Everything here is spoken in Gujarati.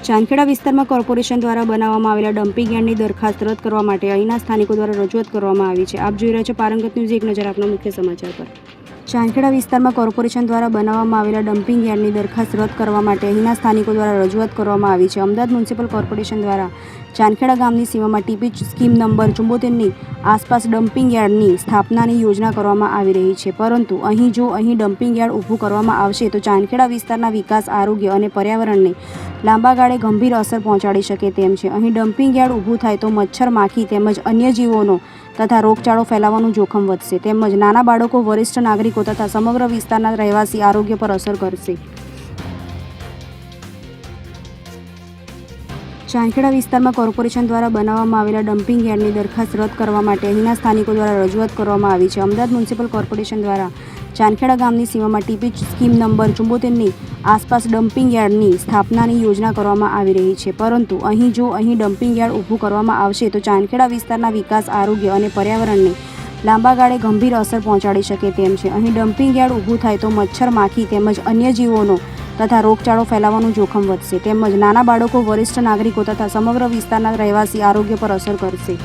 ચાંદખેડા વિસ્તારમાં કોર્પોરેશન દ્વારા બનાવવામાં આવેલા ડમ્પિંગ યાર્ડની દરખાસ્ત રદ કરવા માટે અહીંના સ્થાનિકો દ્વારા રજૂઆત કરવામાં આવી છે। આપ જોઈ રહ્યા છો પારંગત ન્યૂઝ, એક નજર આપના મુખ્ય સમાચાર પર। ચાંદખેડા વિસ્તારમાં કોર્પોરેશન દ્વારા બનાવવામાં આવેલા ડમ્પિંગ યાર્ડની દરખાસ્ત રદ કરવા માટે અહીંના સ્થાનિકો દ્વારા રજૂઆત કરવામાં આવી છે। અમદાવાદ મ્યુનિસિપલ કોર્પોરેશન દ્વારા ચાંદખેડા ગામની સીમામાં ટીપી સ્કીમ નંબર 74ની આસપાસ ડમ્પિંગ યાર્ડની સ્થાપનાની યોજના કરવામાં આવી રહી છે, પરંતુ અહીં ડમ્પિંગ યાર્ડ ઊભું કરવામાં આવશે તો ચાંદખેડા વિસ્તારના વિકાસ, આરોગ્ય અને પર્યાવરણને લાંબા ગાળે ગંભીર અસર પહોંચાડી શકે તેમ છે। અહીં ડમ્પિંગ યાર્ડ ઊભું થાય તો મચ્છર, માખી તેમજ અન્ય જીવોનો તથા રોગચાળો ફેલાવાનું જોખમ વધશે, તેમજ નાના બાળકો, વરિષ્ઠ નાગરિકો તથા સમગ્ર વિસ્તારના રહેવાસી આરોગ્ય પર અસર કરશે। ચાંદખેડા વિસ્તારમાં કોર્પોરેશન દ્વારા બનાવવામાં આવેલા ડમ્પિંગ યાર્ડની દરખાસ્ત રદ કરવા માટે અહીંના સ્થાનિકો દ્વારા રજૂઆત કરવામાં આવી છે। અમદાવાદ મ્યુનિસિપલ કોર્પોરેશન દ્વારા ચાંદખેડા ગામની સીમામાં ટીપી સ્કીમ નંબર 74ની આસપાસ ડમ્પિંગ યાર્ડની સ્થાપનાની યોજના કરવામાં આવી રહી છે, પરંતુ અહીં ડમ્પિંગ યાર્ડ ઊભું કરવામાં આવશે તો ચાંદખેડા વિસ્તારના વિકાસ, આરોગ્ય અને પર્યાવરણને લાંબા ગાળે ગંભીર અસર પહોંચાડી શકે તેમ છે। અહીં ડમ્પિંગ યાર્ડ ઊભું થાય તો મચ્છર, માખી તેમજ અન્ય જીવોનો તથા રોગચાળો ફેલાવાનું જોખમ વધશે, તેમજ નાના બાળકો, વરિષ્ઠ નાગરિકો તથા સમગ્ર વિસ્તારના રહેવાસી આરોગ્ય પર અસર કરશે।